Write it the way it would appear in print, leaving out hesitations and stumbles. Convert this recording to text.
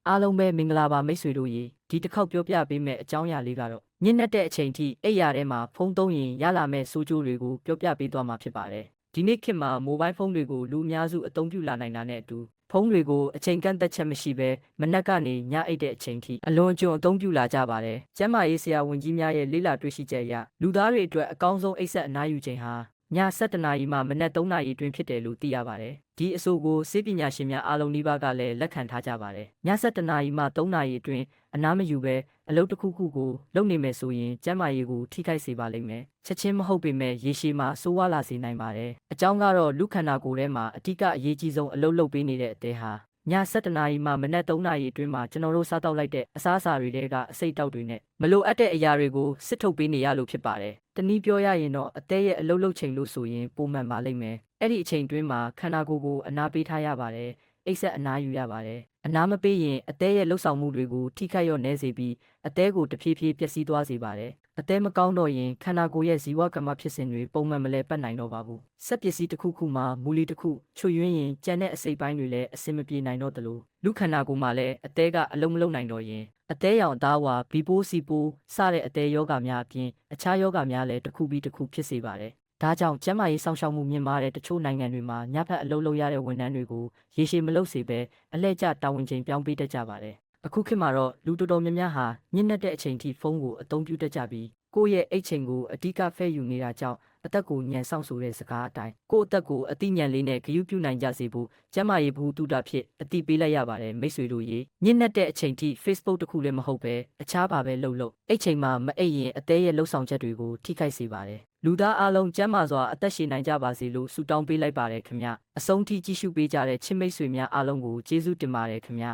အားလုံးပဲမင်္ဂလာပါမိတ်ဆွေတို့ရေဒီတစ်ခေါက်ပြောပြပေးမယ့်အကြောင်းအရာလေးကတော့ညနေတဲ့အချိန်ထိအိပ်ရာထဲမှာဖုန်းသုံးရင်ရလာမယ့်ဆိုးကျိုးတွေကိုပြောပြပေးသွားမှာဖြစ်ပါတယ်ဒီနေ့ခေတ်မှာမိုဘိုင်းဖုန်းတွေကိုလူအများစုအသုံးပြုလာနိုင်တာနဲ့အတူဖုန်းတွေကိုအချိန်ကန့်သက်ချက်မရှိဘဲမနက်ကနေညအိပ်တဲ့အချိန်ထိအလွန်အကျွံအသုံးပြုလာကြပါတယ်ကျန်းမာရေးဆရာဝန်ကြီးများရဲ့လေ့လာတွေ့ရှိချက်အရလူသားတွေအတွက်အကောင်းဆုံးအိပ်စက်အနားယူချိန်ဟာည7:00နာရီမှမနက်3:00နာရီအတွင်းဖြစ်တယ်လို့သိရပါတယ်။ဒီအဆိုကိုဆေးပညာရှင်များအားလုံးနီးပါးကလည်းလက်ခံထားကြပါတယ်။ည7:00နာရီမှ3:00နာရီအတွင်းအနားမယူဘဲအလုပ်တစ်ခုခုကိုလုပ်နေမယ်ဆိုရင်ကျန်းမာရေးကိုထိခိုက်စေပါလိမ့်မယ်။ချက်ချင်းမဟုတ်ပေမဲ့ရေရှည်မှာဆိုးဝါးလာစေနိုင်ပါတယ်။အကြောင်းကတော့လူခန္ဓာကိုယ်ထဲမှာအထူးအရေးကြီးဆုံးအလုပ်လုပ်ပေးနေတဲ့အသဲဟာည7:00နာရီမှမနက်3:00နာရီအတွင်းမှာကျွန်တော်တို့စားတောက်လိုက်တဲ့အစားအစာတွေထဲကအဆိပ်တောက်တွေနဲ့မလိုအပ်တဲ့အရာတွေကိုစစ်ထုတ်ပေးနေရလို့ဖြစ်ပါတယ်။တနည်းပြောရရင်တော့အသဲရဲ့အလုပ်လုပ်ချိန်လို့ဆိုရင်ပုံမှန်ပါလိမ့်မယ်။အဲ့ဒီအချိန်တွင်းမှာခန္ဓာကိုယ်ကိုအနားပေးထားရပါတယ်။အိပ်ဆက်အနားယူရပါတယ်။အနားမပေးရင်အသဲရဲ့လှုပ်ဆောင်မှုတွေကိုထိခိုက်ရော့နေစေပြီးအသဲကိုတဖြည်းဖြည်းပျက်စီးသွားစေပါတယ်။အသဲမကောင်းတော့ရင်ခန္ဓာကိုယ်ရဲ့ဇီဝကမ္မဖြစ်စဉ်တွေပုံမှန်မလဲပတ်နိုင်တော့ပါဘူး။စက်ပစ္စည်းတစ်ခုခုမှာမူလီတစ်ခုချွတ်ယွင်းရင်ကြံတဲ့အစိပ်ပိုင်းတွေလည်းအဆင်မပြေနိုင်တော့သလိုလူခန္ဓာကိုယ်မှာလည်းအသဲကအလုံးမလုံးနိုင်တော့ရင်အသဲရောင်အသားဝါဘီပိုးစီပိုးစတဲ့အသဲယောဂများအပြင်အခြားယောဂများလည်းတစ်ခုပြီးတစ်ခုဖြစ်စေပါတယ်။ဒါကြောင့်ကျန်းမာရေးစောင့်ရှောက်မှုမြင့်မားတဲ့တချို့နိုင်ငံတွေမှာညဘက်အလုပ်လုပ်ရတဲ့ဝန်ထမ်းတွေကိုရေရှည်မလုပ်စေဘဲအလှည့်ကျတာဝန်ချိန်ပြောင်းပေးတတ်ကြပါတယ်။အခုခေတ်မှာတော့လူတော်တော်များများဟာညနေတဲ့အချိန်ထိဖုန်းကိုအသုံးပြုတတ်ကြပြီးကိုယ့်ရဲ့အိတ်ချိန်ကိုအဓိကဖဲ့ယူနေတာကြောင့်အသက်ကိုညံဆောင်ဆိုတဲ့စကားအတိုင်းကိုယ့်အသက်ကိုအတိညံလေးနဲ့ဂရုပြုနိုင်ကြစေဖို့ကျန်းမာရေးဘူးတူတာဖြစ်အတိပေးလိုက်ရပါတယ်မိတ်ဆွေတို့ရေညနေတဲ့အချိန်ထိ Facebook တခုလည်းမဟုတ်ပဲအခြားပါပဲလှုပ်အိတ်ချိန်မှာမအိတ်ရင်အသေးရဲ့လှုပ်ဆောင်ချက်တွေကိုထိခိုက်စေပါတယ်လူသားအလုံးကျန်းမာစွာအသက်ရှင်နိုင်ကြပါစေလို့ဆုတောင်းပေးလိုက်ပါတယ်ခင်ဗျအဆုံးထိကြည့်ရှုပေးကြတဲ့ချစ်မိတ်ဆွေများအားလုံးကိုကျေးဇူးတင်ပါတယ်ခင်ဗျ